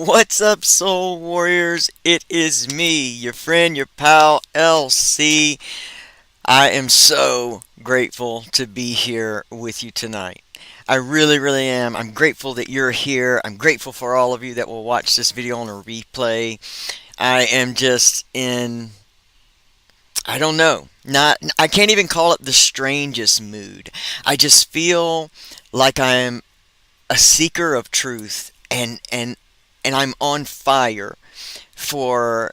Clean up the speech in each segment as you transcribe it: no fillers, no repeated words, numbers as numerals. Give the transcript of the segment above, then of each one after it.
What's up, Soul Warriors? It is me, your friend, your pal, LC. I am so grateful to be here with you tonight. I really, really am. I'm grateful that you're here. I'm grateful for all of you that will watch this video on a replay. I am just in, I don't know, I can't even call it the strangest mood. I just feel like I am a seeker of truth and I'm on fire for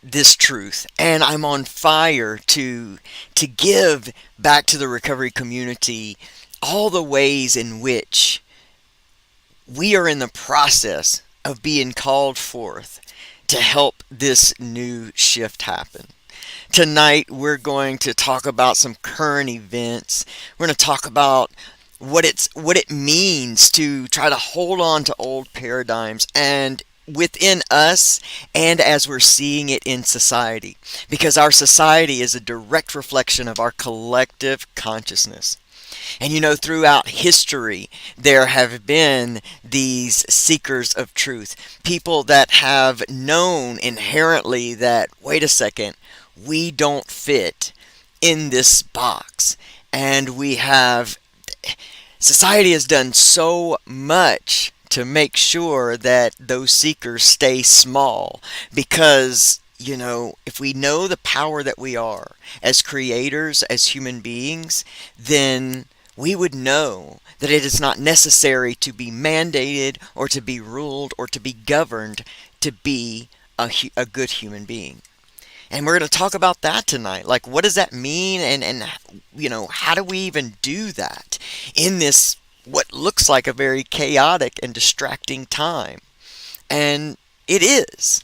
this truth, and I'm on fire to give back to the recovery community all the ways in which we are in the process of being called forth to help this new shift happen. Tonight we're going to talk about some current events. We're going to talk about what it means to try to hold on to old paradigms and within us and as we're seeing it in society, because our society is a direct reflection of our collective consciousness. And throughout history, there have been these seekers of truth, people that have known inherently that, wait a second, we don't fit in this box. And society has done so much to make sure that those seekers stay small because, if we know the power that we are as creators, as human beings, then we would know that it is not necessary to be mandated or to be ruled or to be governed to be a good human being. And we're going to talk about that tonight. Like, what does that mean? And how do we even do that in this, what looks like a very chaotic and distracting time? And it is.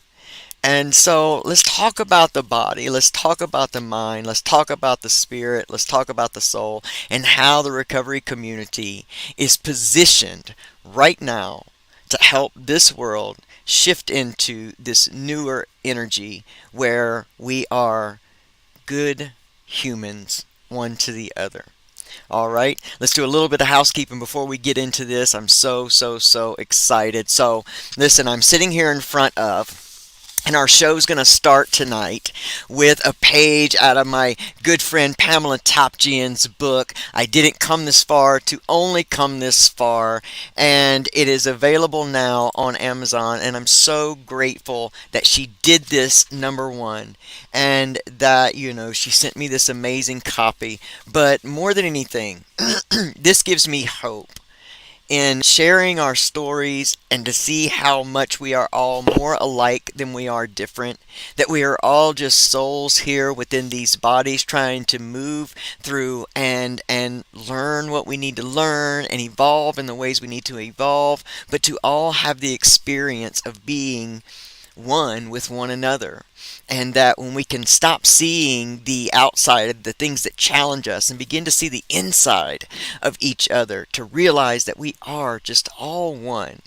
And so let's talk about the body, let's talk about the mind, let's talk about the spirit, let's talk about the soul, and how the recovery community is positioned right now to help this world shift into this newer energy where we are good humans, one to the other. All right, let's do a little bit of housekeeping before we get into this. I'm so excited. So listen, I'm sitting here in front of, and our show's going to start tonight with a page out of my good friend Pamela Topjian's book, I Didn't Come This Far to Only Come This Far. And it is available now on Amazon. And I'm so grateful that she did this, number one. And that, she sent me this amazing copy. But more than anything, this gives me hope in sharing our stories and to see how much we are all more alike than we are different, that we are all just souls here within these bodies trying to move through and learn what we need to learn and evolve in the ways we need to evolve, but to all have the experience of being one with one another. And that when we can stop seeing the outside, the things that challenge us, and begin to see the inside of each other, to realize that we are just all one.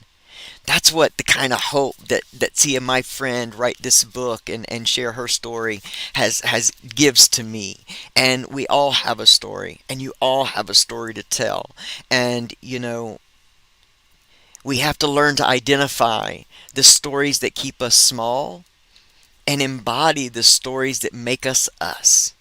That's what the kind of hope that seeing my friend write this book and share her story has gives to me. And we all have a story, and you all have a story to tell. And we have to learn to identify the stories that keep us small and embody the stories that make us us.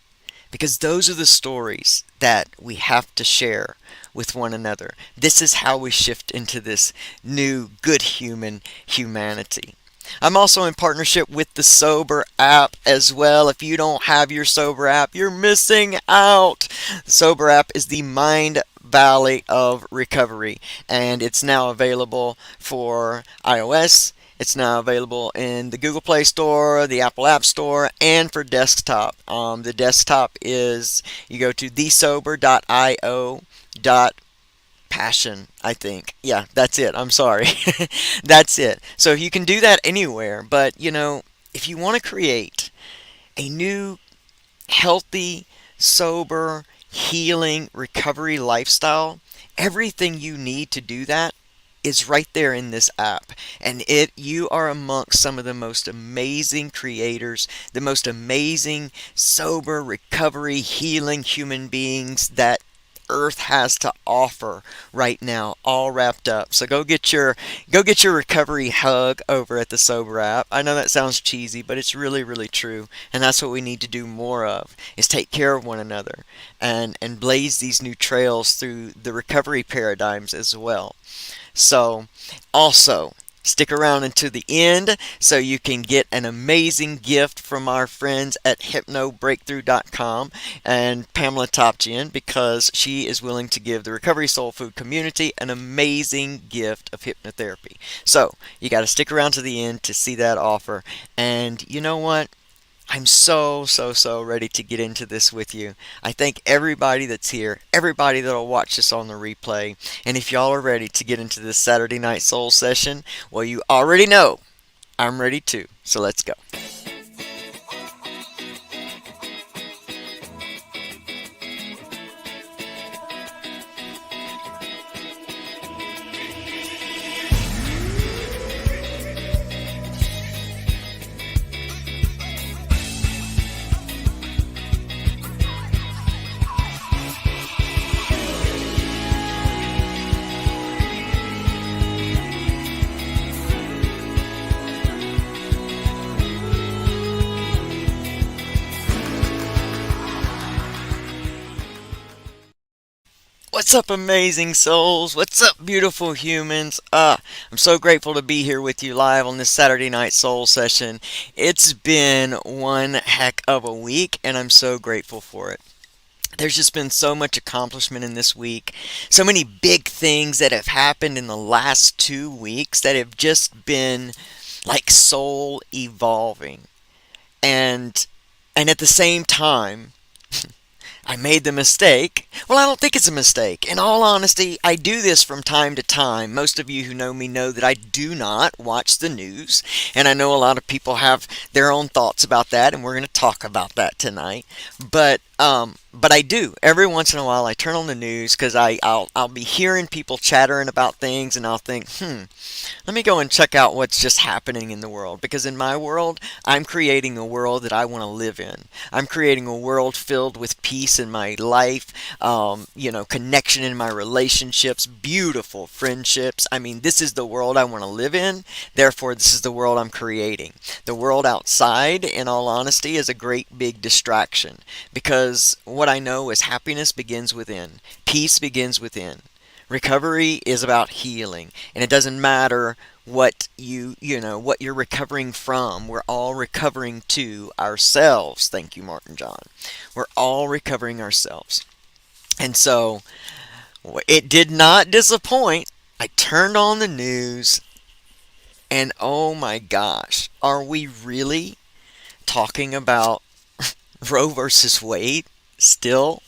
Because those are the stories that we have to share with one another. This is how we shift into this new good humanity. I'm also in partnership with the Sober app as well. If you don't have your Sober app, you're missing out. The Sober app is the Mind Valley of Recovery, and it's now available for iOS. It's now available in the Google Play Store, the Apple App Store, and for desktop. The desktop is, you go to thesober.io.passion, I think. Yeah, that's it. I'm sorry. That's it. So you can do that anywhere. But, if you want to create a new, healthy, sober, healing, recovery lifestyle, everything you need to do that is right there in this app. And you are amongst some of the most amazing creators, the most amazing sober recovery healing human beings that earth has to offer right now, all wrapped up. So go get your recovery hug over at the Sober app. I know that sounds cheesy, but it's really, really true. And that's what we need to do more of, is take care of one another and blaze these new trails through the recovery paradigms as well. So, also, stick around until the end so you can get an amazing gift from our friends at hypnobreakthrough.com and Pamela Topjian, because she is willing to give the Recovery Soul Food community an amazing gift of hypnotherapy. So, you got to stick around to the end to see that offer. And you know what? I'm so, so, so ready to get into this with you. I thank everybody that's here, everybody that'll watch this on the replay. And if y'all are ready to get into this Saturday Night Soul session, well, you already know I'm ready too. So let's go. What's up, amazing souls? What's up, beautiful humans? I'm so grateful to be here with you live on this Saturday Night Soul session. It's been one heck of a week, and I'm so grateful for it. There's just been so much accomplishment in this week, so many big things that have happened in the last 2 weeks that have just been like soul evolving. And and at the same time, I made the mistake. Well, I don't think it's a mistake. In all honesty, I do this from time to time. Most of you who know me know that I do not watch the news. And I know a lot of people have their own thoughts about that, and we're going to talk about that tonight. But I do. Every once in a while, I turn on the news because I'll be hearing people chattering about things, and I'll think, let me go and check out what's just happening in the world. Because in my world, I'm creating a world that I want to live in. I'm creating a world filled with peace in my life, connection in my relationships, beautiful friendships. I mean, this is the world I want to live in. Therefore, this is the world I'm creating. The world outside, in all honesty, is a great big distraction. Because what I know is happiness begins within. Peace begins within. Recovery is about healing, and it doesn't matter what what you're recovering from. We're all recovering to ourselves. Thank you, Martin John. We're all recovering ourselves. And so it did not disappoint. I turned on the news, and oh my gosh, are we really talking about Roe versus Wade still?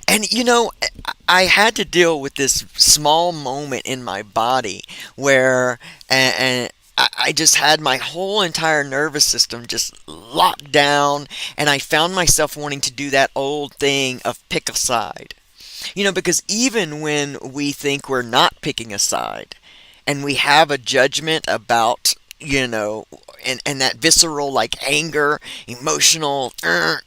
And I had to deal with this small moment in my body where and I just had my whole entire nervous system just locked down, and I found myself wanting to do that old thing of pick a side. Because even when we think we're not picking a side and we have a judgment about, and that visceral, like, anger, emotional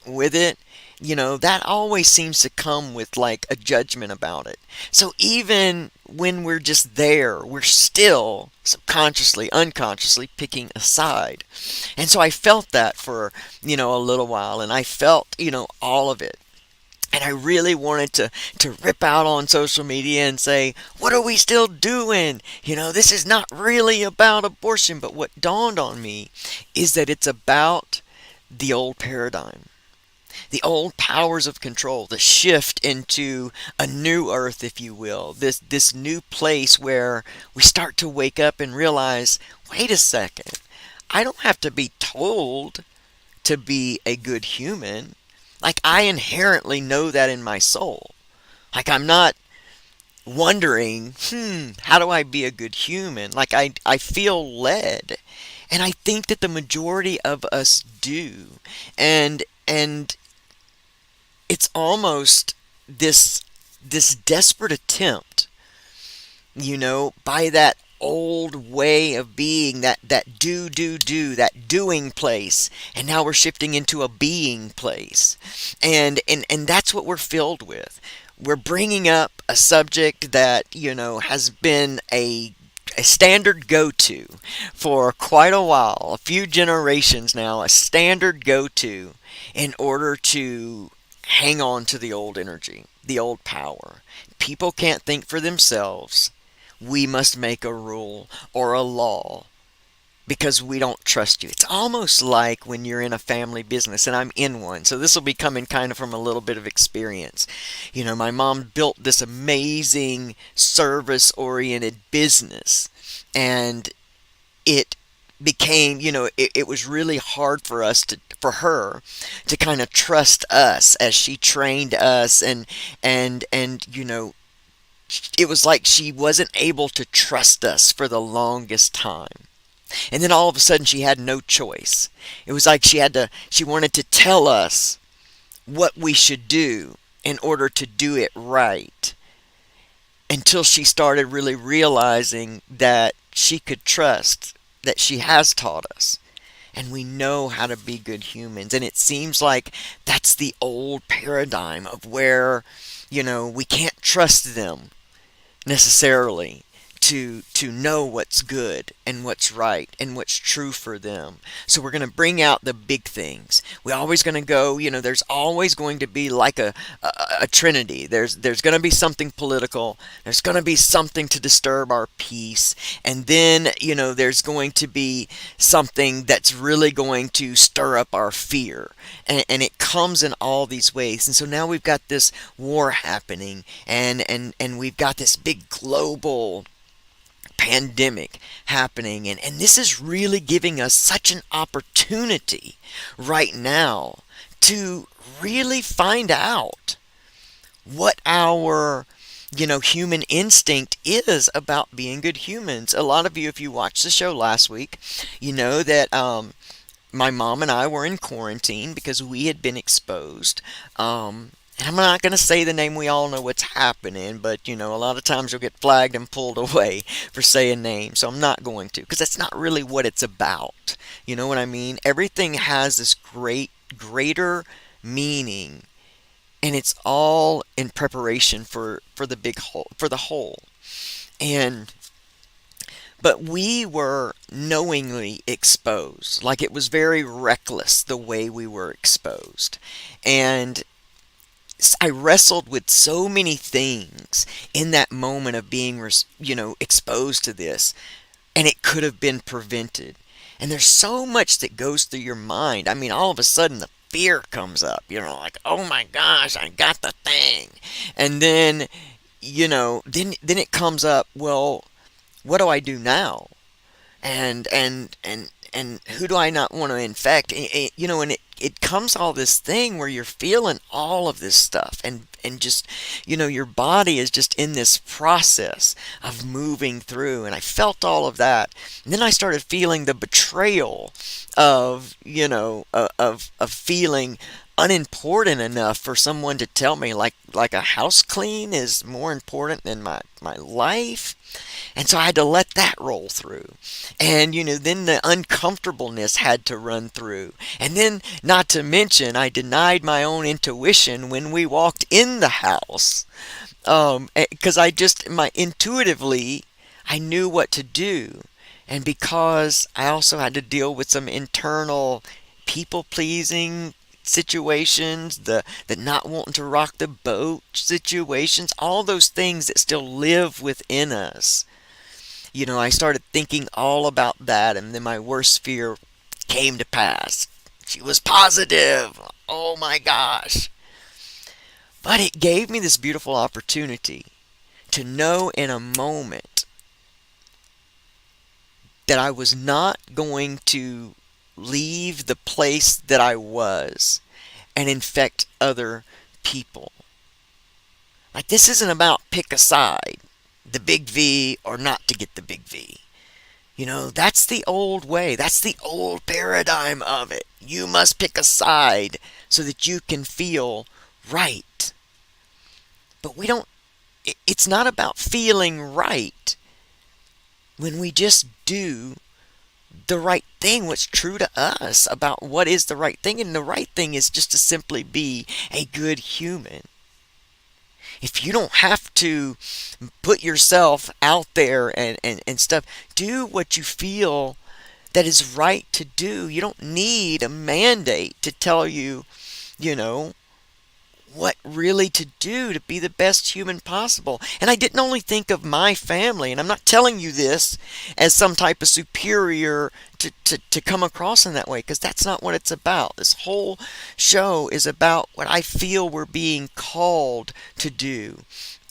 with it, that always seems to come with like a judgment about it. So even when we're just there, we're still subconsciously, unconsciously picking a side. And so I felt that for, a little while, and I felt, all of it. And I really wanted to rip out on social media and say, what are we still doing? This is not really about abortion. But what dawned on me is that it's about the old paradigm, the old powers of control, the shift into a new earth, if you will, this new place where we start to wake up and realize, wait a second, I don't have to be told to be a good human. Like, I inherently know that in my soul. Like, I'm not wondering, how do I be a good human? Like, I feel led. And I think that the majority of us do. And it's almost this desperate attempt, by that old way of being, that that doing place, and now we're shifting into a being place, and that's what we're filled with. we're bringing up a subject that, has been a standard go-to for quite a while, a few generations now, a standard go-to in order to hang on to the old energy, the old power. People can't think for themselves. We must make a rule or a law because we don't trust you. It's almost like when you're in a family business, and I'm in one, so this will be coming kind of from a little bit of experience. My mom built this amazing service oriented business, and it became, it was really hard for us for her to kind of trust us as she trained us, and it was like she wasn't able to trust us for the longest time. And then all of a sudden she had no choice. It was like she wanted to tell us what we should do in order to do it right, until she started really realizing that she could trust, that she has taught us, and we know how to be good humans. And it seems like that's the old paradigm of where, we can't trust them necessarily to know what's good and what's right and what's true for them. So we're going to bring out the big things. We're always going to go, there's always going to be like a trinity. There's going to be something political. There's going to be something to disturb our peace. And then, there's going to be something that's really going to stir up our fear. And it comes in all these ways. And so now we've got this war happening, and we've got this big global pandemic happening, and this is really giving us such an opportunity right now to really find out what our human instinct is about being good humans. A lot of you, if you watched the show last week, you know that my mom and I were in quarantine because we had been exposed. And I'm not going to say the name, we all know what's happening, but a lot of times you'll get flagged and pulled away for saying names, so I'm not going to, because that's not really what it's about. You know what I mean? Everything has this greater meaning, and it's all in preparation for the big whole, for the whole. But we were knowingly exposed, like it was very reckless the way we were exposed. And I wrestled with so many things in that moment of being, exposed to this, and it could have been prevented. And there's so much that goes through your mind. I mean, all of a sudden the fear comes up, like, oh my gosh, I got the thing. And then, then it comes up, well, what do I do now? And who do I not want to infect? And it comes all this thing where you're feeling all of this stuff, and just, your body is just in this process of moving through. And I felt all of that. And then I started feeling the betrayal of, of feeling unimportant enough for someone to tell me, like a house clean is more important than my life. And so I had to let that roll through. And, then the uncomfortableness had to run through. And then, not to mention, I denied my own intuition when we walked in the house. Because intuitively, I knew what to do. And because I also had to deal with some internal people-pleasing situations, the not wanting to rock the boat situations, all those things that still live within us. I started thinking all about that, and then my worst fear came to pass. She was positive. Oh my gosh. But it gave me this beautiful opportunity to know in a moment that I was not going to leave the place that I was and infect other people. Like, this isn't about pick a side, the big V or not to get the big V. That's the old way. That's the old paradigm of it. You must pick a side so that you can feel right. But it's not about feeling right when we just do the right thing, what's true to us about what is the right thing. And the right thing is just to simply be a good human. If you don't have to put yourself out there and stuff, do what you feel that is right to do. You don't need a mandate to tell you, you know, what really to do to be the best human possible. And I didn't only think of my family, and I'm not telling you this as some type of superior to come across in that way, because that's not what it's about. This whole show is about what I feel we're being called to do.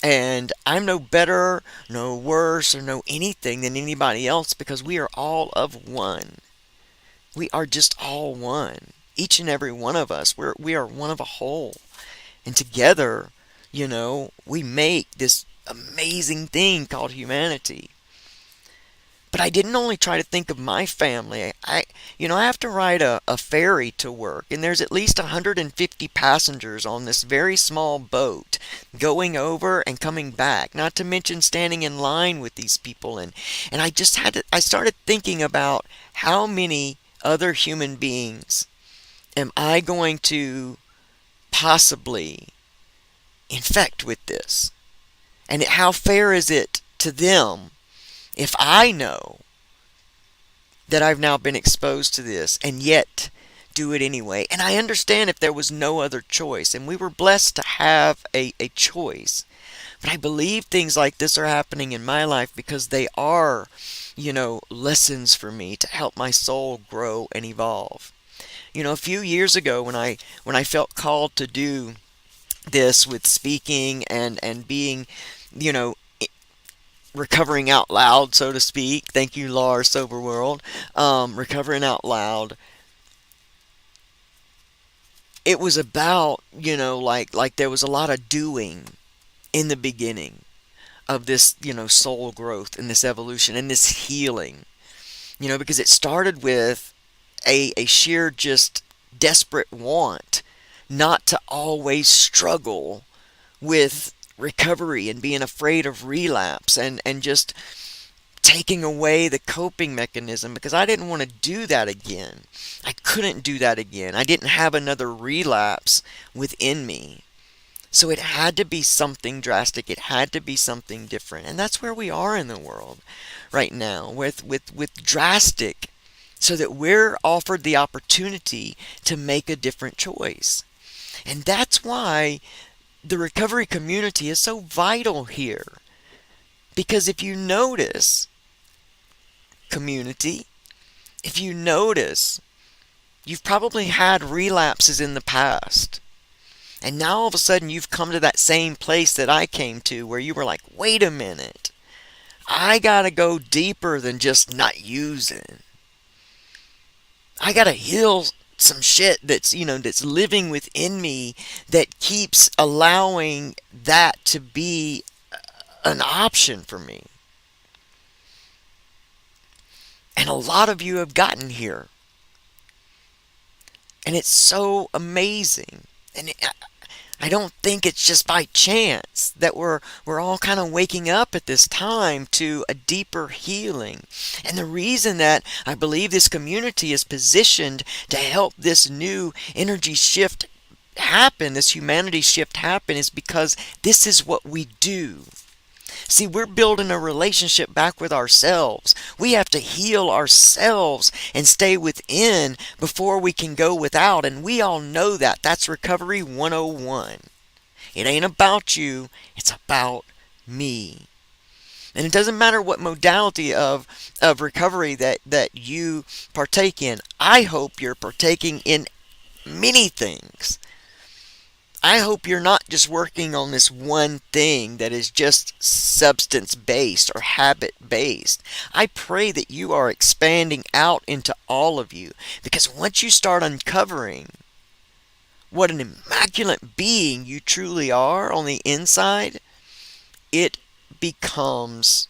And I'm no better, no worse, or no anything than anybody else, because we are all of one. We are just all one. Each and every one of us, we are one of a whole. And together, we make this amazing thing called humanity. But I didn't only try to think of my family. I have to ride a ferry to work, and there's at least 150 passengers on this very small boat going over and coming back, not to mention standing in line with these people. And I started thinking about how many other human beings am I going to possibly infect with this? And how fair is it to them if I know that I've now been exposed to this and yet do it anyway? And I understand if there was no other choice, and we were blessed to have a choice. But I believe things like this are happening in my life because they are, lessons for me to help my soul grow and evolve. A few years ago when I felt called to do this with speaking and being, you know, recovering out loud, so to speak. Thank you, Lars Soberworld. Recovering out loud. It was about, like there was a lot of doing in the beginning of this, soul growth and this evolution and this healing. Because it started with a sheer just desperate want not to always struggle with recovery and being afraid of relapse and just taking away the coping mechanism, because I didn't want to do that again. I couldn't do that again. I didn't have another relapse within me. So it had to be something drastic. It had to be something different. And that's where we are in the world right now with drastic, so that we're offered the opportunity to make a different choice. And that's why the recovery community is so vital here. Because if you notice, community, if you notice, you've probably had relapses in the past. And now all of a sudden you've come to that same place that I came to, where you were like, wait a minute, I gotta go deeper than just not using. I gotta heal some shit that's living within me, that keeps allowing that to be an option for me. And a lot of you have gotten here. And it's so amazing. And I don't think it's just by chance that we're all kind of waking up at this time to a deeper healing. And the reason that I believe this community is positioned to help this new energy shift happen, this humanity shift happen, is because this is what we do. See, we're building a relationship back with ourselves. We have to heal ourselves and stay within before we can go without. And we all know that. That's Recovery 101. It ain't about you. It's about me. And it doesn't matter what modality of recovery that you partake in. I hope you're partaking in many things. I hope you're not just working on this one thing that is just substance-based or habit-based. I pray that you are expanding out into all of you, because once you start uncovering what an immaculate being you truly are on the inside, it becomes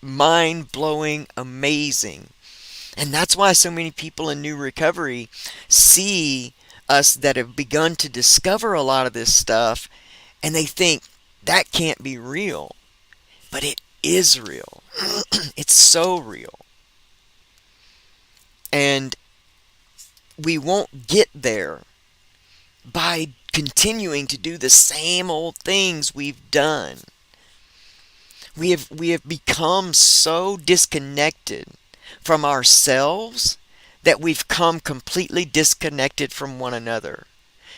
mind-blowing, amazing. And that's why so many people in new recovery see us that have begun to discover a lot of this stuff, and they think that can't be real. But it is real. It's so real. And we won't get there by continuing to do the same old things we've done. We have become so disconnected from ourselves that we've come completely disconnected from one another.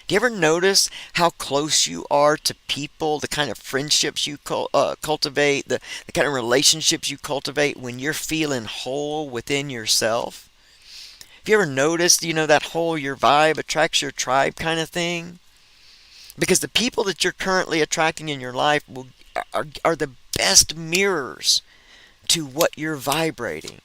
Do you ever notice how close you are to people, the kind of friendships you cultivate, the kind of relationships you cultivate when you're feeling whole within yourself? Have you ever noticed, that whole your vibe attracts your tribe kind of thing? Because the people that you're currently attracting in your life are the best mirrors to what you're vibrating.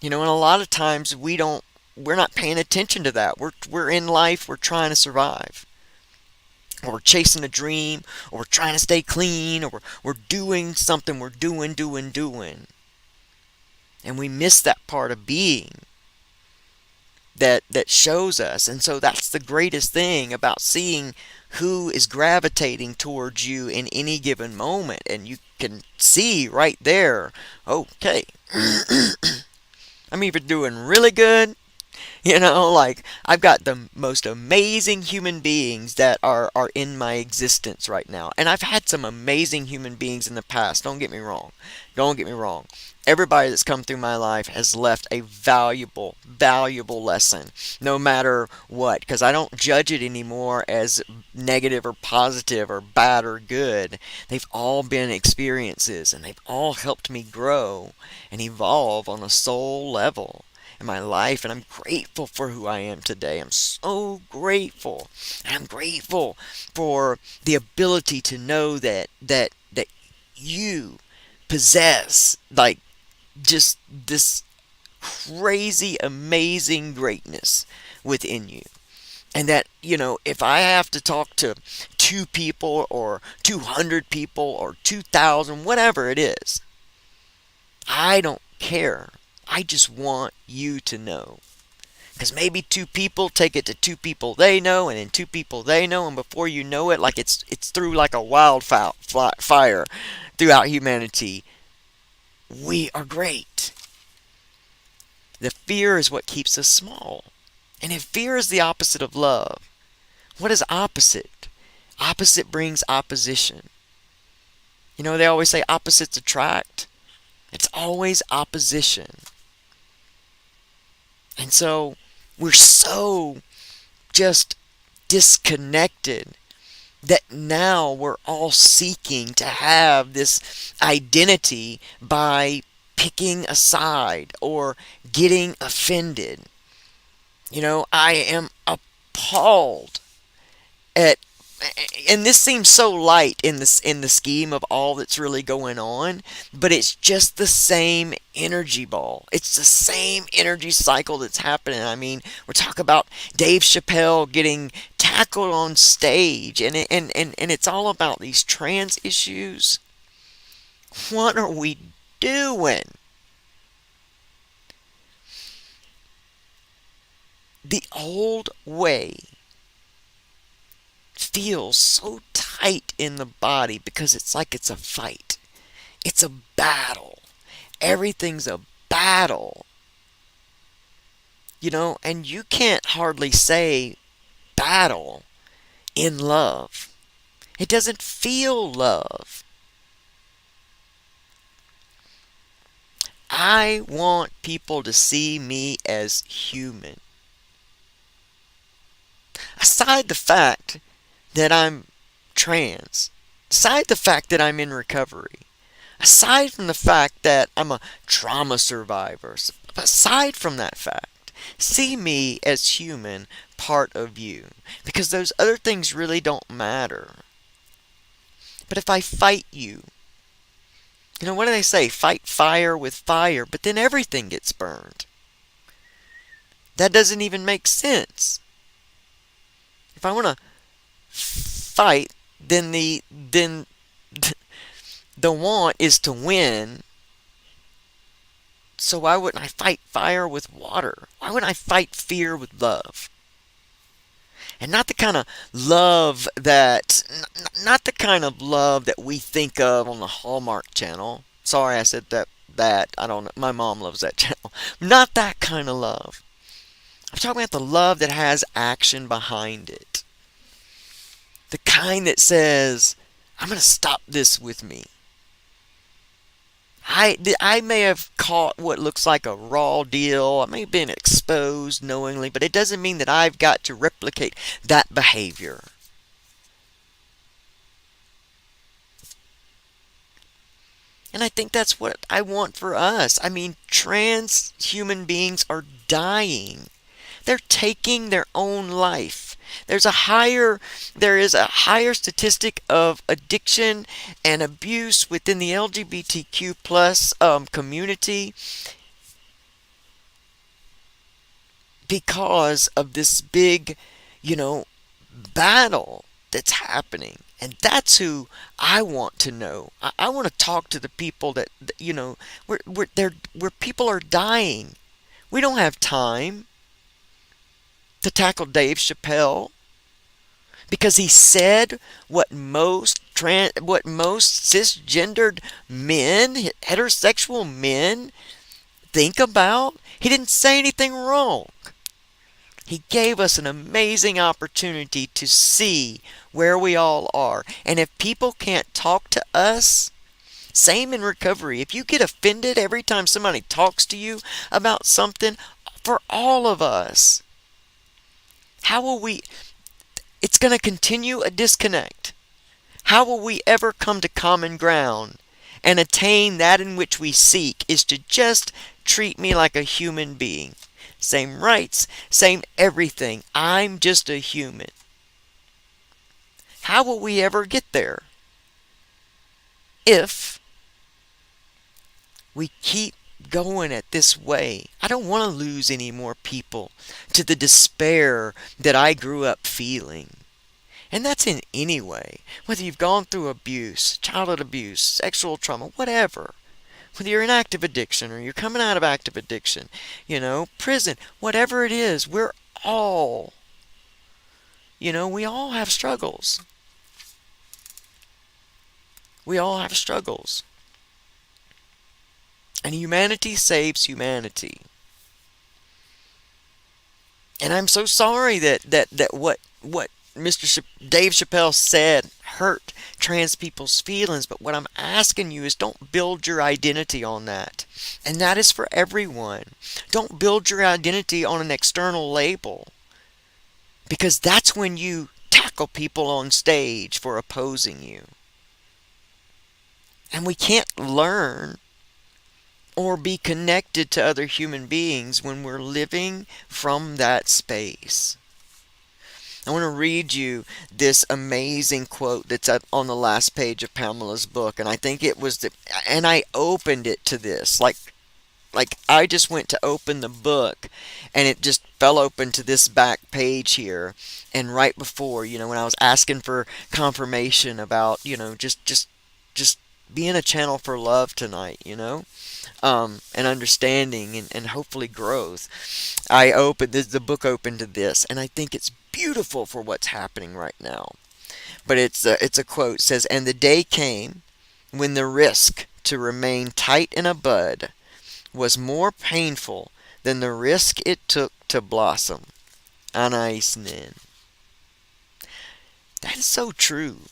And a lot of times we're not paying attention to that. We're in life, we're trying to survive. Or we're chasing a dream, or we're trying to stay clean, or we're doing something, we're doing. And we miss that part of being that shows us. And so that's the greatest thing about seeing who is gravitating towards you in any given moment. And you can see right there, okay, I'm either doing really good. Like I've got the most amazing human beings that are in my existence right now. And I've had some amazing human beings in the past. Don't get me wrong. Don't get me wrong. Everybody that's come through my life has left a valuable, valuable lesson, no matter what, because I don't judge it anymore as negative or positive or bad or good. They've all been experiences, and they've all helped me grow and evolve on a soul level in my life, and I'm grateful for who I am today. I'm so grateful. And I'm grateful for the ability to know that you possess like just this crazy amazing greatness within you. And that, if I have to talk to two people or 200 people or 2,000, whatever it is, I don't care. I just want you to know. Because maybe two people take it to two people they know, and then two people they know, and before you know it, like it's through like a wildfire throughout humanity. We are great. The fear is what keeps us small. And if fear is the opposite of love, what is opposite? Opposite brings opposition. They always say opposites attract. It's always opposition. And so we're so just disconnected that now we're all seeking to have this identity by picking a side or getting offended. I am appalled at, and this seems so light in the scheme of all that's really going on, but it's just the same energy ball. It's the same energy cycle that's happening. I mean, we're talking about Dave Chappelle getting tackled on stage, and it's all about these trans issues. What are we doing? The old way feels so tight in the body because it's like it's a fight. It's a battle. Everything's a battle. And you can't hardly say battle in love. It doesn't feel love. I want people to see me as human. Aside the fact that I'm trans, aside the fact that I'm in recovery, aside from the fact that I'm a trauma survivor, aside from that fact, see me as human, part of you, because those other things really don't matter. But if I fight you, what do they say? Fight fire with fire, but then everything gets burned. That doesn't even make sense. If I want to fight, then the want is to win. So why wouldn't I fight fire with water? Why wouldn't I fight fear with love? And not the kind of love that we think of on the Hallmark Channel. Sorry, I said that. I don't know. My mom loves that channel. Not that kind of love. I'm talking about the love that has action behind it. The kind that says, I'm going to stop this with me. I may have caught what looks like a raw deal. I may have been exposed knowingly, but it doesn't mean that I've got to replicate that behavior. And I think that's what I want for us. I mean, trans human beings are dying. They're taking their own life. There is a higher statistic of addiction and abuse within the LGBTQ plus community because of this big, you know, battle that's happening. And that's who I want to know. I want to talk to the people where people are dying. We don't have time to tackle Dave Chappelle because he said what most cisgendered men, heterosexual men, think about. He didn't say anything wrong. He gave us an amazing opportunity to see where we all are. And if people can't talk to us, same in recovery. If you get offended every time somebody talks to you about something, for all of us, how will we? It's going to continue a disconnect. How will we ever come to common ground and attain that in which we seek is to just treat me like a human being? Same rights, same everything. I'm just a human. How will we ever get there if we keep going at this way? I don't want to lose any more people to the despair that I grew up feeling. And that's in any way. Whether you've gone through abuse, childhood abuse, sexual trauma, whatever. Whether you're in active addiction or you're coming out of active addiction, prison, whatever it is, all, we all have struggles. We all have struggles. And humanity saves humanity. And I'm so sorry that what Dave Chappelle said hurt trans people's feelings, but what I'm asking you is don't build your identity on that. And that is for everyone. Don't build your identity on an external label, because that's when you tackle people on stage for opposing you. And we can't learn or be connected to other human beings when we're living from that space. I want to read you this amazing quote that's up on the last page of Pamela's book, and I think it was and I opened it to this, like I just went to open the book, and it just fell open to this back page here, and right before, when I was asking for confirmation about, just being a channel for love tonight, and understanding and hopefully growth. The book open to this, and I think it's beautiful for what's happening right now. But it's a quote. It says, "And the day came when the risk to remain tight in a bud was more painful than the risk it took to blossom." Anais Nin. That is so true.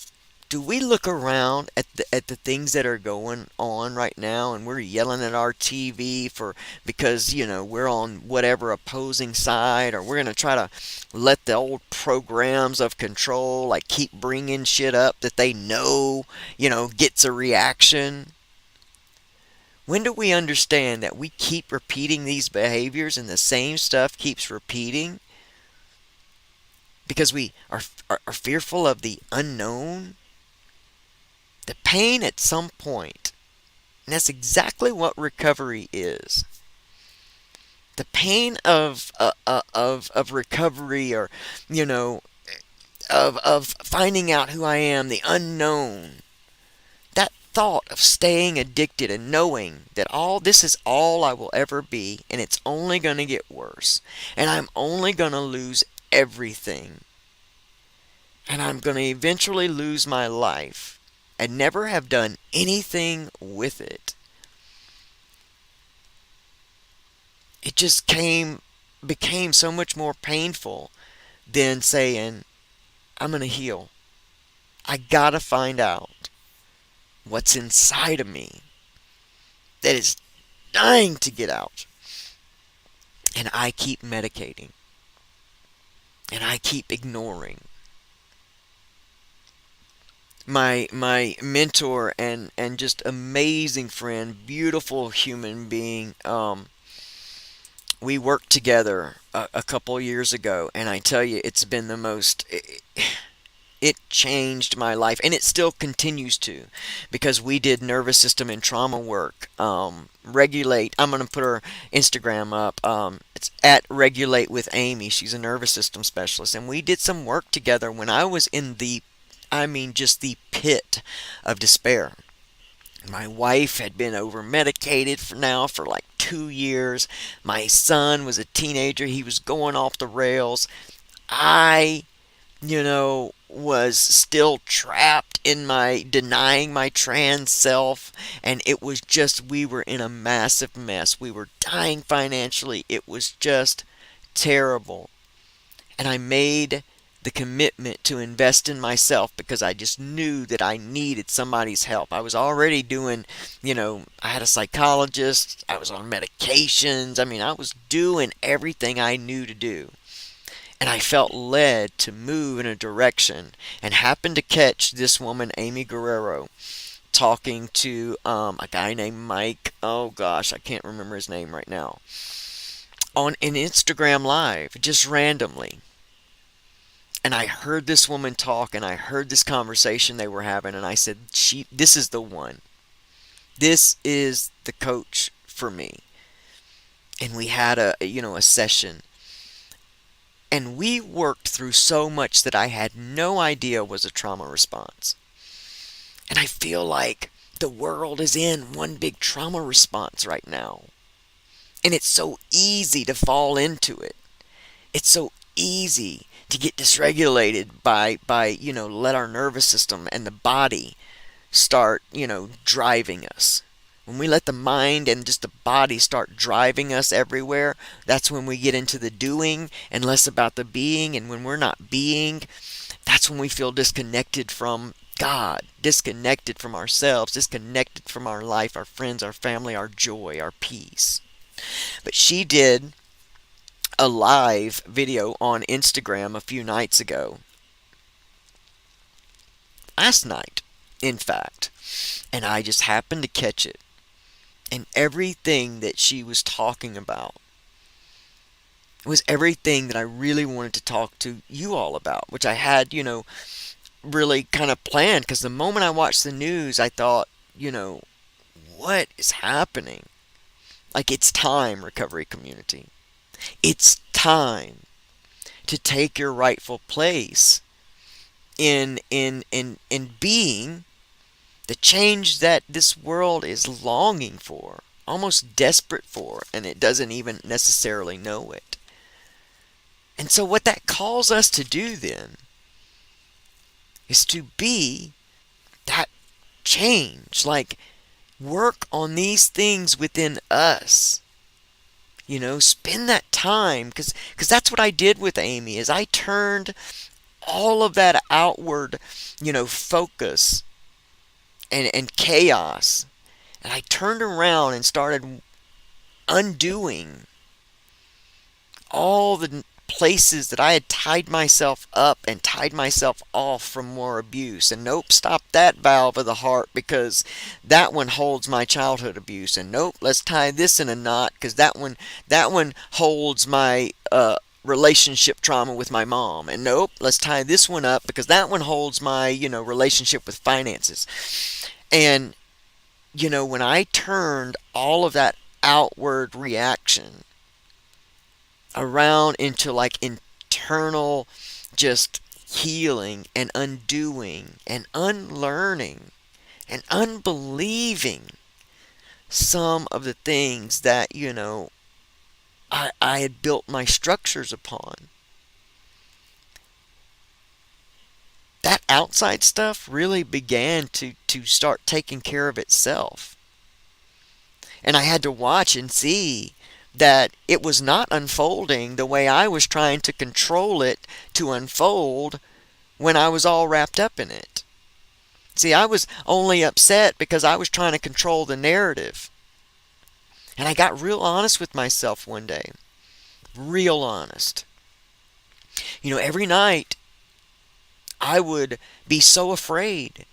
Do we look around at the things that are going on right now, and we're yelling at our TV because we're on whatever opposing side, or we're going to try to let the old programs of control keep bringing shit up that they know gets a reaction? When do we understand that we keep repeating these behaviors and the same stuff keeps repeating because we are fearful of the unknown? The pain at some point, and that's exactly what recovery is. The pain of recovery, or of finding out who I am, the unknown. That thought of staying addicted and knowing that this is all I will ever be, and it's only going to get worse, and I'm only going to lose everything, and I'm going to eventually lose my life and never have done anything with it. It just became so much more painful than saying, I'm going to heal. I gotta find out what's inside of me that is dying to get out. And I keep medicating. And I keep ignoring. My mentor and just amazing friend, beautiful human being, we worked together a couple years ago, and I tell you, it's been the most. It changed my life, and it still continues to, because we did nervous system and trauma work. Regulate. I'm gonna put her Instagram up. It's at Regulate with Amy. She's a nervous system specialist, and we did some work together when I was in the, I mean, just the pit of despair. My wife had been over medicated for like 2 years. My son was a teenager. He was going off the rails. I, was still trapped in my denying my trans self. And it was just, we were in a massive mess. We were dying financially. It was just terrible. And I made the commitment to invest in myself because I just knew that I needed somebody's help. I was already doing, I had a psychologist, I was on medications. I mean, I was doing everything I knew to do. And I felt led to move in a direction and happened to catch this woman, Amy Guerrero, talking to a guy named Mike. Oh gosh, I can't remember his name right now. On an Instagram Live, just randomly. And I heard this woman talk, and I heard this conversation they were having, and I said, this is the one. This is the coach for me. And we had a session. And we worked through so much that I had no idea was a trauma response. And I feel like the world is in one big trauma response right now. And it's so easy to fall into it. It's so easy to get dysregulated by let our nervous system and the body start, driving us. When we let the mind and just the body start driving us everywhere, that's when we get into the doing and less about the being. And when we're not being, that's when we feel disconnected from God, disconnected from ourselves, disconnected from our life, our friends, our family, our joy, our peace. But she did a live video on Instagram a few nights ago. Last night, in fact. And I just happened to catch it. And everything that she was talking about was everything that I really wanted to talk to you all about, which I had, really kind of planned, because the moment I watched the news, I thought, what is happening? Like, it's time, recovery community. It's time to take your rightful place in being the change that this world is longing for, almost desperate for, and it doesn't even necessarily know it. And so what that calls us to do then is to be that change, like work on these things within us. Spend that time, because that's what I did with Amy, is I turned all of that outward, focus and chaos, and I turned around and started undoing all the places that I had tied myself up and tied myself off from more abuse. And nope, stop that valve of the heart, because that one holds my childhood abuse. And nope, let's tie this in a knot, because that one holds my relationship trauma with my mom. And nope, let's tie this one up, because that one holds my relationship with finances. And when I turned all of that outward reaction around into like internal just healing and undoing and unlearning and unbelieving some of the things that I had built my structures upon, that outside stuff really began to start taking care of itself. And I had to watch and see that it was not unfolding the way I was trying to control it to unfold when I was all wrapped up in it. See, I was only upset because I was trying to control the narrative. And I got real honest with myself one day. Real honest. Every night I would be so afraid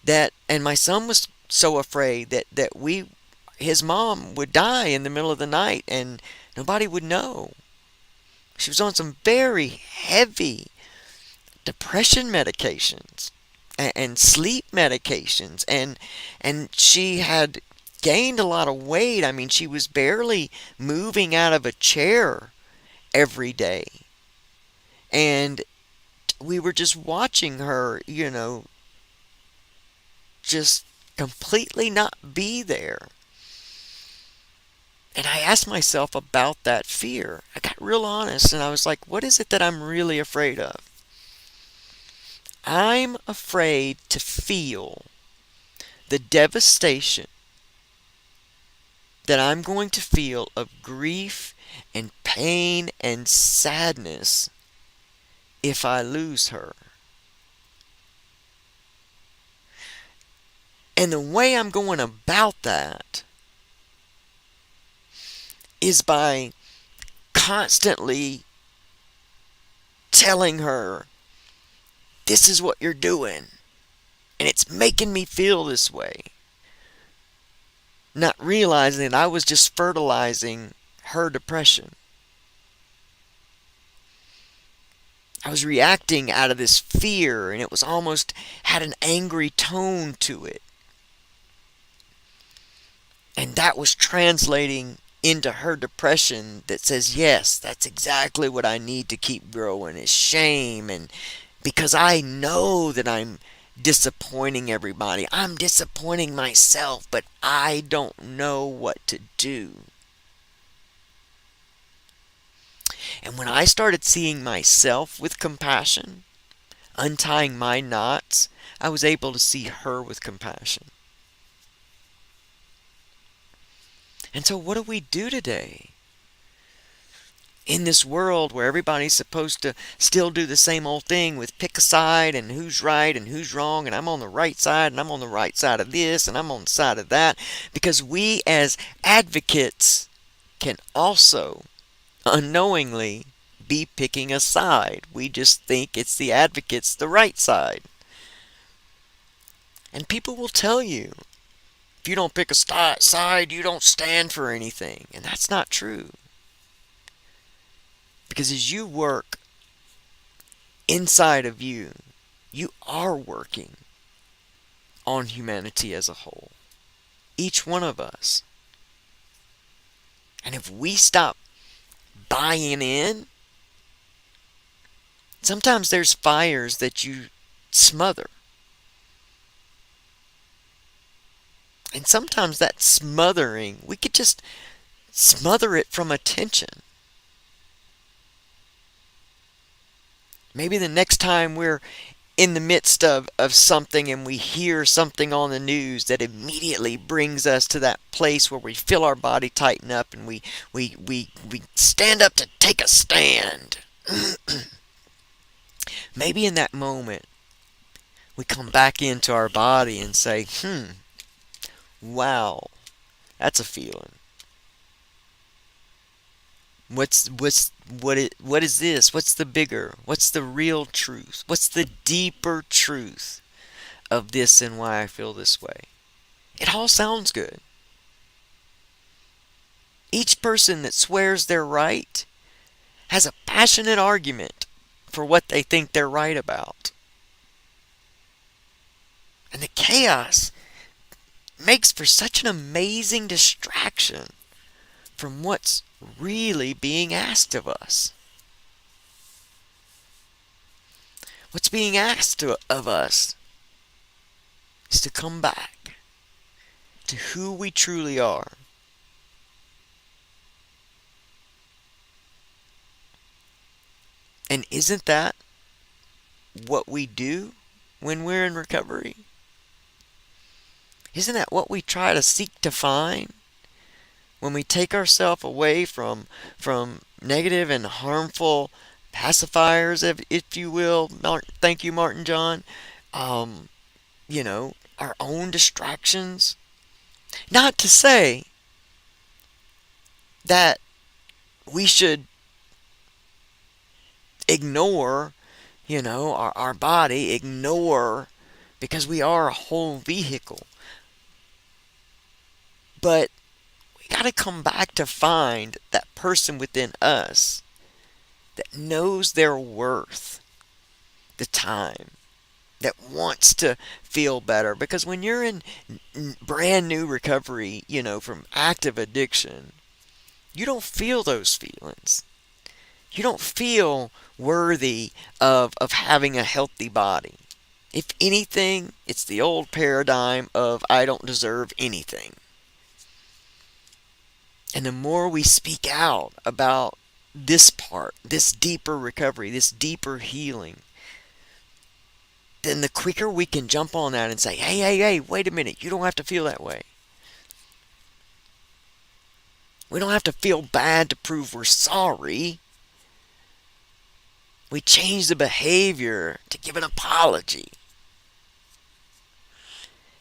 and my son was so afraid that his mom would die in the middle of the night and nobody would know. She was on some very heavy depression medications and sleep medications, and she had gained a lot of weight. I mean, she was barely moving out of a chair every day. And we were just watching her, just completely not be there. And I asked myself about that fear. I got real honest and I was like, what is it that I'm really afraid of? I'm afraid to feel the devastation that I'm going to feel of grief and pain and sadness if I lose her. And the way I'm going about that is by constantly telling her, this is what you're doing, and it's making me feel this way. Not realizing that I was just fertilizing her depression. I was reacting out of this fear, and it was almost had an angry tone to it. And that was translating into her depression that says, yes, that's exactly what I need to keep growing, is shame. And because I know that I'm disappointing everybody, I'm disappointing myself, but I don't know what to do. And when I started seeing myself with compassion, untying my knots, I was able to see her with compassion. And so what do we do today? In this world where everybody's supposed to still do the same old thing with pick a side and who's right and who's wrong, and I'm on the right side and I'm on the right side of this and I'm on the side of that, because we as advocates can also unknowingly be picking a side. We just think it's the advocates, the right side. And people will tell you, if you don't pick a side, you don't stand for anything. And that's not true. Because as you work inside of you, you are working on humanity as a whole. Each one of us. And if we stop buying in, sometimes there's fires that you smother. And sometimes that smothering, we could just smother it from attention. Maybe the next time we're in the midst of something and we hear something on the news that immediately brings us to that place where we feel our body tighten up and we stand up to take a stand. Maybe in that moment we come back into our body and say, wow, that's a feeling. What is this? What's the bigger? What's the real truth? What's the deeper truth of this and why I feel this way? It all sounds good. Each person that swears they're right has a passionate argument for what they think they're right about. And the chaos makes for such an amazing distraction from what's really being asked of us. What's being asked of us is to come back to who we truly are. And isn't that what we do when we're in recovery? Isn't that what we try to seek to find when we take ourselves away from negative and harmful pacifiers, if you will? Thank you, Martin John. our own distractions. Not to say that we should ignore, our body, ignore, because we are a whole vehicle. But we got to come back to find that person within us that knows their worth, the time, that wants to feel better. Because when you're in brand new recovery, from active addiction, you don't feel those feelings. You don't feel worthy of having a healthy body. If anything, it's the old paradigm of I don't deserve anything. And the more we speak out about this part, this deeper recovery, this deeper healing, then the quicker we can jump on that and say, hey, hey, hey, wait a minute, you don't have to feel that way. We don't have to feel bad to prove we're sorry. We change the behavior to give an apology.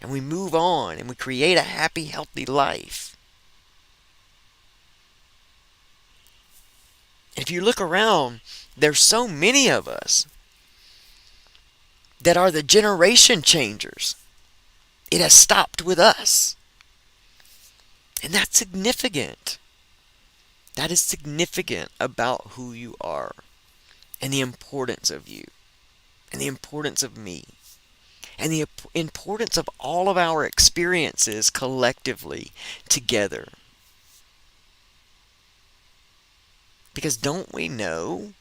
And we move on and we create a happy, healthy life. If you look around, there's so many of us that are the generation changers. It has stopped with us. And that's significant. That is significant about who you are and the importance of you and the importance of me and the importance of all of our experiences collectively together. Because don't we know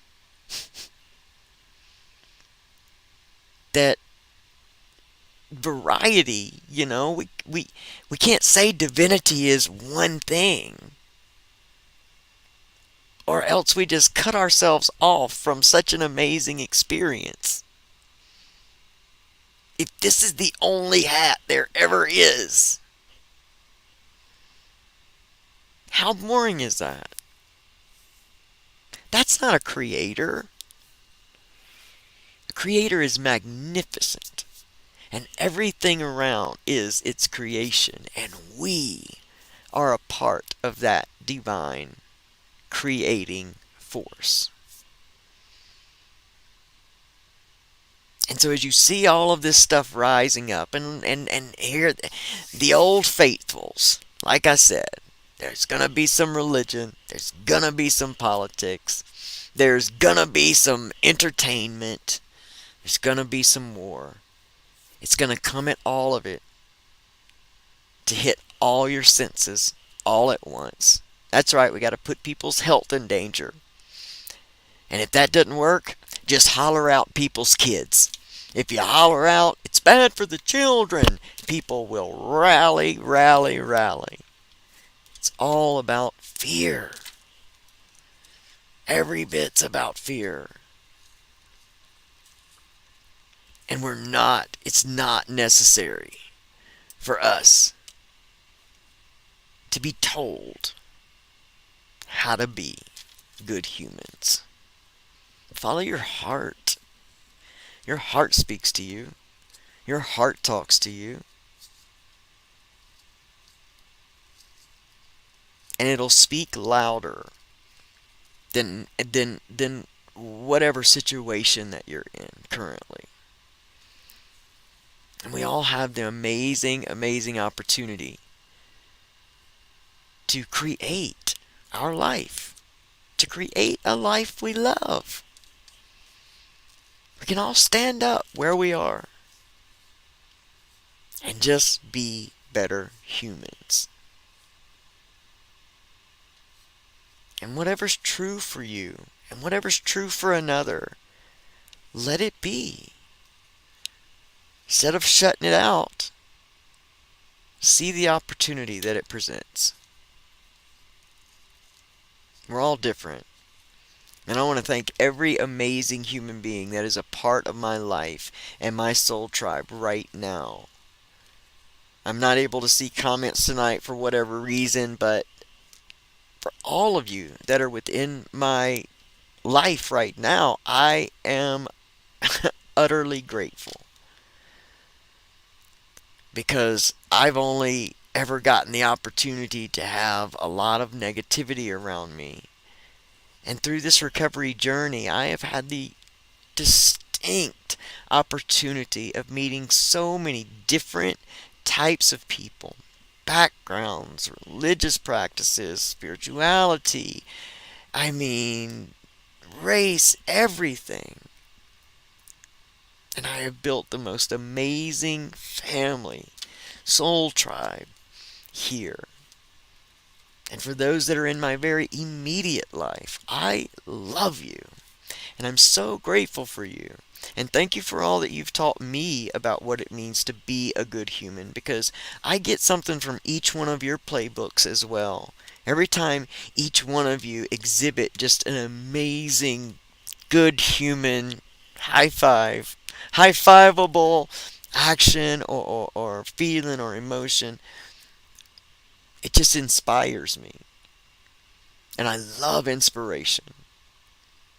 that variety, we can't say divinity is one thing, or else we just cut ourselves off from such an amazing experience. If this is the only hat there ever is, how boring is that? That's not a creator. A creator is magnificent, and everything around is its creation, and we are a part of that divine creating force. And so as you see all of this stuff rising up, and here the old faithfuls, like I said, there's going to be some religion, there's going to be some politics, there's going to be some entertainment, there's going to be some war. It's going to come at all of it to hit all your senses all at once. That's right, we got to put people's health in danger. And if that doesn't work, just holler out people's kids. If you holler out, it's bad for the children, people will rally, rally, rally. It's all about fear. Every bit's about fear. And it's not necessary for us to be told how to be good humans. Follow your heart. Your heart speaks to you. Your heart talks to you. And it'll speak louder than whatever situation that you're in currently. And we all have the amazing, amazing opportunity to create our life. To create a life we love. We can all stand up where we are and just be better humans. And whatever's true for you and whatever's true for another, let it be. Instead of shutting it out, see the opportunity that it presents. We're all different. And I want to thank every amazing human being that is a part of my life and my soul tribe right now. I'm not able to see comments tonight for whatever reason, but for all of you that are within my life right now, I am utterly grateful. because I've only ever gotten the opportunity to have a lot of negativity around me. And through this recovery journey, I have had the distinct opportunity of meeting so many different types of people, backgrounds, religious practices, spirituality, I mean, race, everything. And I have built the most amazing family, soul tribe here. And for those that are in my very immediate life, I love you. And I'm so grateful for you. And thank you for all that you've taught me about what it means to be a good human, because I get something from each one of your playbooks as well. Every time each one of you exhibit just an amazing, good human high fiveable action or feeling or emotion, it just inspires me. And I love inspiration.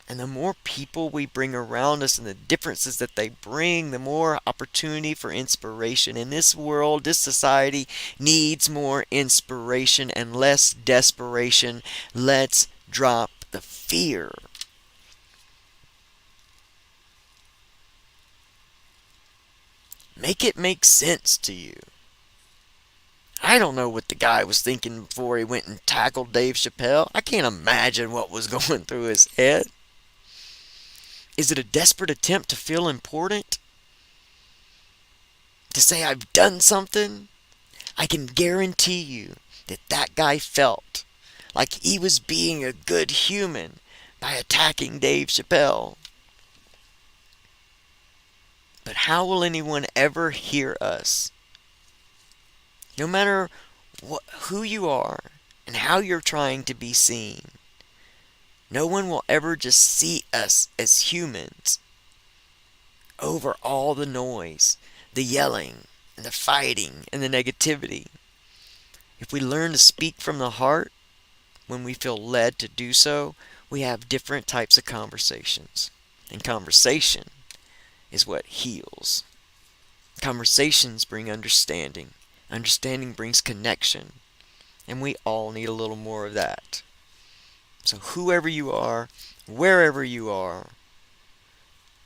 And the more people we bring around us and the differences that they bring, the more opportunity for inspiration. In this world, this society needs more inspiration and less desperation. Let's drop the fear. Make it make sense to you. I don't know what the guy was thinking before he went and tackled Dave Chappelle. I can't imagine what was going through his head. Is it a desperate attempt to feel important? To say I've done something? I can guarantee you that that guy felt like he was being a good human by attacking Dave Chappelle. But how will anyone ever hear us? No matter who you are and how you're trying to be seen, no one will ever just see us as humans over all the noise, the yelling, and the fighting, and the negativity. If we learn to speak from the heart when we feel led to do so, we have different types of conversations. And conversation is what heals. Conversations bring understanding. Understanding brings connection. And we all need a little more of that. So whoever you are, wherever you are,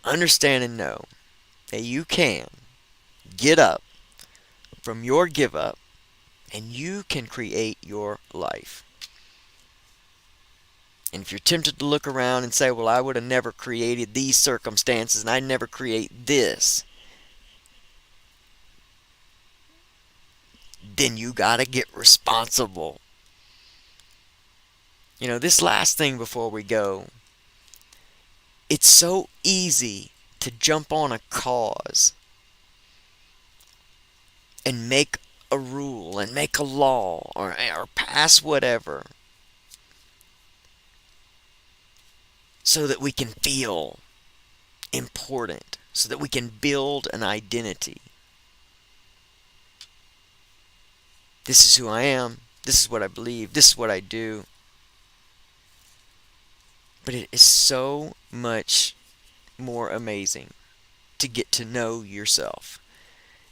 understand and know that you can get up from your give up and you can create your life. And if you're tempted to look around and say, well, I would have never created these circumstances and I'd never create this, then you got to get responsible. You know, this last thing before we go, it's so easy to jump on a cause and make a rule and make a law or pass whatever so that we can feel important, so that we can build an identity. This is who I am. This is what I believe. This is what I do. But it is so much more amazing to get to know yourself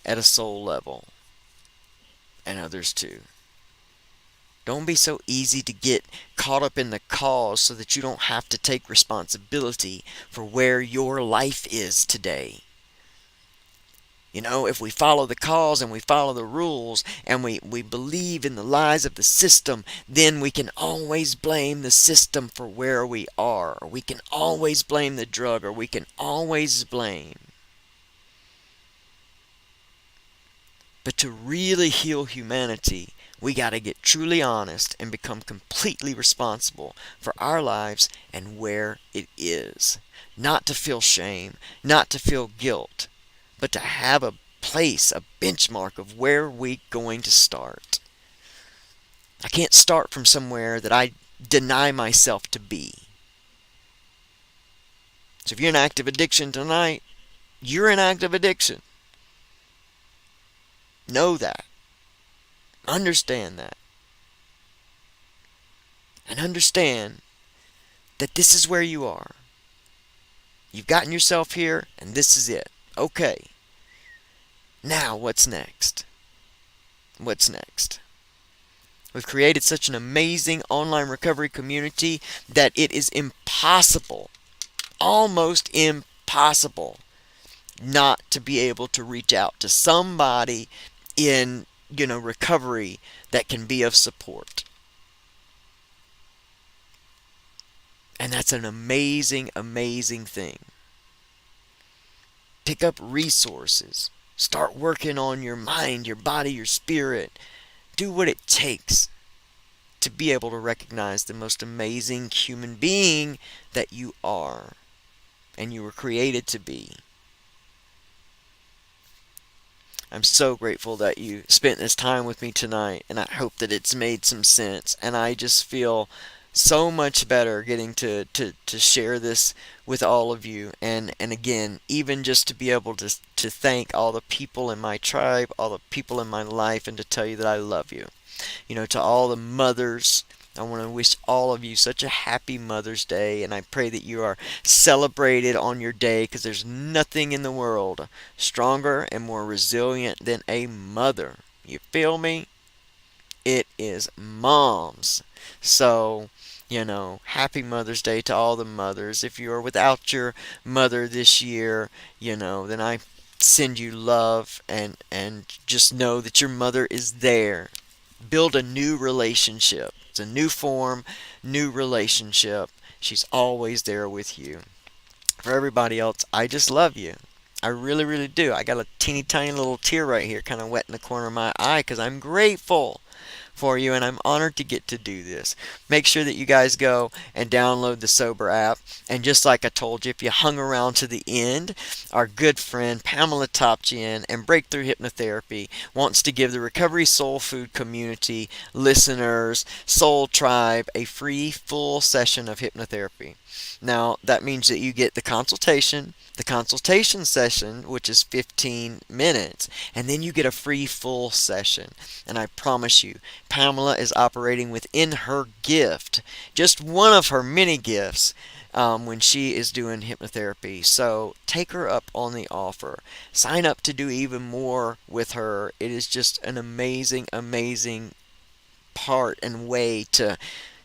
at a soul level, and others too. Don't be so easy to get caught up in the cause so that you don't have to take responsibility for where your life is today. You know, if we follow the cause and we follow the rules and we believe in the lies of the system, then we can always blame the system for where we are. Or we can always blame the drug, or we can always blame. But to really heal humanity, we got to get truly honest and become completely responsible for our lives and where it is. Not to feel shame, not to feel guilt, but to have a place, a benchmark of where we're going to start. I can't start from somewhere that I deny myself to be. So if you're in active addiction tonight, you're in active addiction. Know that. Understand that. And understand that this is where you are. You've gotten yourself here, and this is it. Okay. Now, what's next? What's next? We've created such an amazing online recovery community that it is impossible, almost impossible, not to be able to reach out to somebody in, recovery that can be of support. And that's an amazing, amazing thing. Pick up resources. Start working on your mind, your body, your spirit. Do what it takes to be able to recognize the most amazing human being that you are and you were created to be. I'm so grateful that you spent this time with me tonight, and I hope that it's made some sense. And I just feel so much better getting to share this with all of you. And again, even just to be able to thank all the people in my tribe, all the people in my life, and to tell you that I love you. To all the mothers, I want to wish all of you such a happy Mother's Day, and I pray that you are celebrated on your day, because there's nothing in the world stronger and more resilient than a mother. You feel me? It is moms. So, happy Mother's Day to all the mothers. If you are without your mother this year, then I send you love, and just know that your mother is there. Build a new relationship. It's a new form, new relationship. She's always there with you. For everybody else, I just love you. I really, really do. I got a teeny tiny little tear right here, kind of wet in the corner of my eye, because I'm grateful for you, and I'm honored to get to do this. Make sure that you guys go and download the Sober app. And just like I told you, if you hung around to the end, our good friend Pamela Topchian and Breakthrough Hypnotherapy wants to give the Recovery Soul Food community, listeners, Soul Tribe, a free full session of hypnotherapy. Now, that means that you get the consultation session, which is 15 minutes, and then you get a free full session. And I promise you, Pamela is operating within her gift, just one of her many gifts, when she is doing hypnotherapy. So take her up on the offer. Sign up to do even more with her. It is just an amazing, amazing part and way to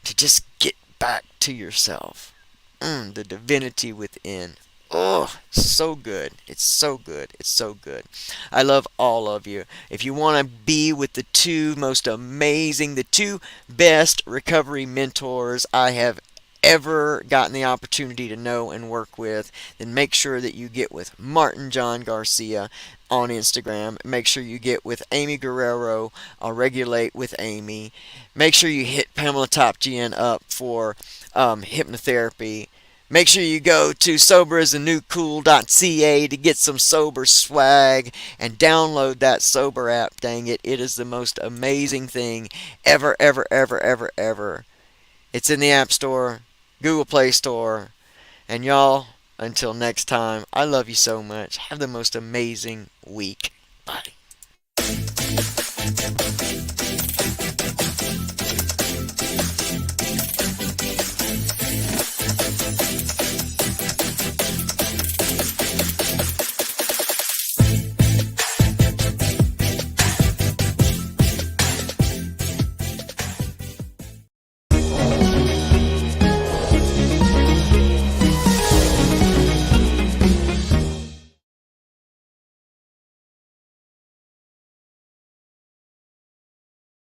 just get back to yourself. The divinity within. Oh, so good. It's so good. It's so good. I love all of you. If you want to be with the two most amazing, the two best recovery mentors I have ever gotten the opportunity to know and work with, then make sure that you get with Martin John Garcia on Instagram. Make sure you get with Amy Guerrero. I'll regulate with Amy. Make sure you hit Pamela Topchian up for hypnotherapy. Make sure you go to soberistheNewCool.ca to get some sober swag and download that Sober app. Dang it, it is the most amazing thing ever, ever, ever, ever, ever. It's in the App Store, Google Play Store, and y'all, until next time, I love you so much. Have the most amazing week. Bye.